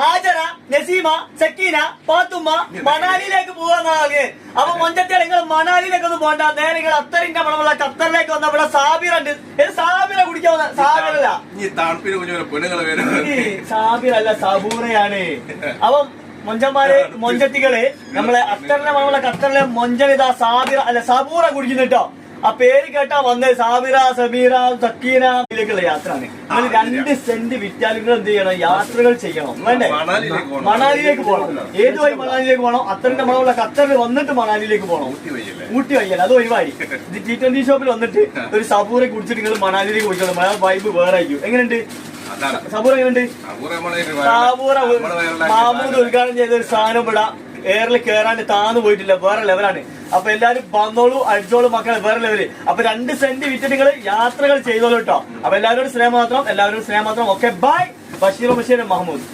ആജറ, നസീമ, സക്കീന, പാത്തുമ്മ മണാലിയിലേക്ക് പോവാന്നാണ്. അപ്പൊ മൊഞ്ചത്തിയാൽ നിങ്ങൾ മണാലിയിലേക്ക് ഒന്നും പോകണ്ട. നേരെ നിങ്ങൾ അത്തറിന്റെ മണമുള്ള ഖത്തറിലേക്ക് വന്ന ഇവിടെ സാബിറുണ്ട്. സാബിറ കുടിക്കാൻ വന്ന സാബിറല്ല, സാബിറല്ല സബൂറയാണ്. അപ്പം മൊഞ്ചന്മാര് മൊഞ്ചത്തികള് നമ്മളെ അത്തറിന്റെ മണമുള്ള ഖത്തറിലെ മൊഞ്ചനിതാ സാബിറ അല്ല സബൂറ കുടിക്കുന്നുട്ടോ. ആ പേര് കേട്ടാ വന്നത് സാബിറ, സമീറ, സക്കീനയിലേക്കുള്ള യാത്രയാണ്. നമ്മൾ 2 സെന്റ് വിറ്റാലുകൾ എന്ത് ചെയ്യണം? യാത്രകൾ ചെയ്യണം. വേണ്ടേ? മണാലിയിലേക്ക് പോകണം. ഏത് വഴി മണാലിയിലേക്ക് പോകണം? അത്തറിന്റെ മണമുള്ള ഖത്തറിൽ വന്നിട്ട് മണാലിയിലേക്ക് പോകണം. ഊട്ടി വയ്യല്ല, അത് ഒഴിവായി. ഇത് T20 ഷോപ്പിൽ വന്നിട്ട് ഒരു സബൂറ കുടിച്ചിട്ട് നിങ്ങൾ മണാലിയിലേക്ക് പോയിക്കോളും. മലയാളം വൈബ് വേറെ ആയിരിക്കും. എങ്ങനെയുണ്ട് സബൂറ? എങ്ങനെയുണ്ട് സബൂറ? മാമൂദ് ഉദ്ഘാടനം ചെയ്ത ഒരു സാധനം ഇവിടെ എയറിൽ കയറാണ്ട് താന്നു പോയിട്ടില്ല, വേറെ ലെവലാണ്. അപ്പൊ എല്ലാരും വന്നോളൂ, അടിച്ചോളൂ മക്കളെ, വേറെ ലെവല്. അപ്പൊ 2 സെന്റ് വിറ്റിട്ട് നിങ്ങൾ യാത്രകൾ ചെയ്തോളൂ കേട്ടോ. അപ്പൊ എല്ലാവരോടും സ്നേഹം മാത്രം, എല്ലാവരോടും സ്നേഹം മാത്രം. Okay, bye. ബഷീർ മഹമ്മൂദ്.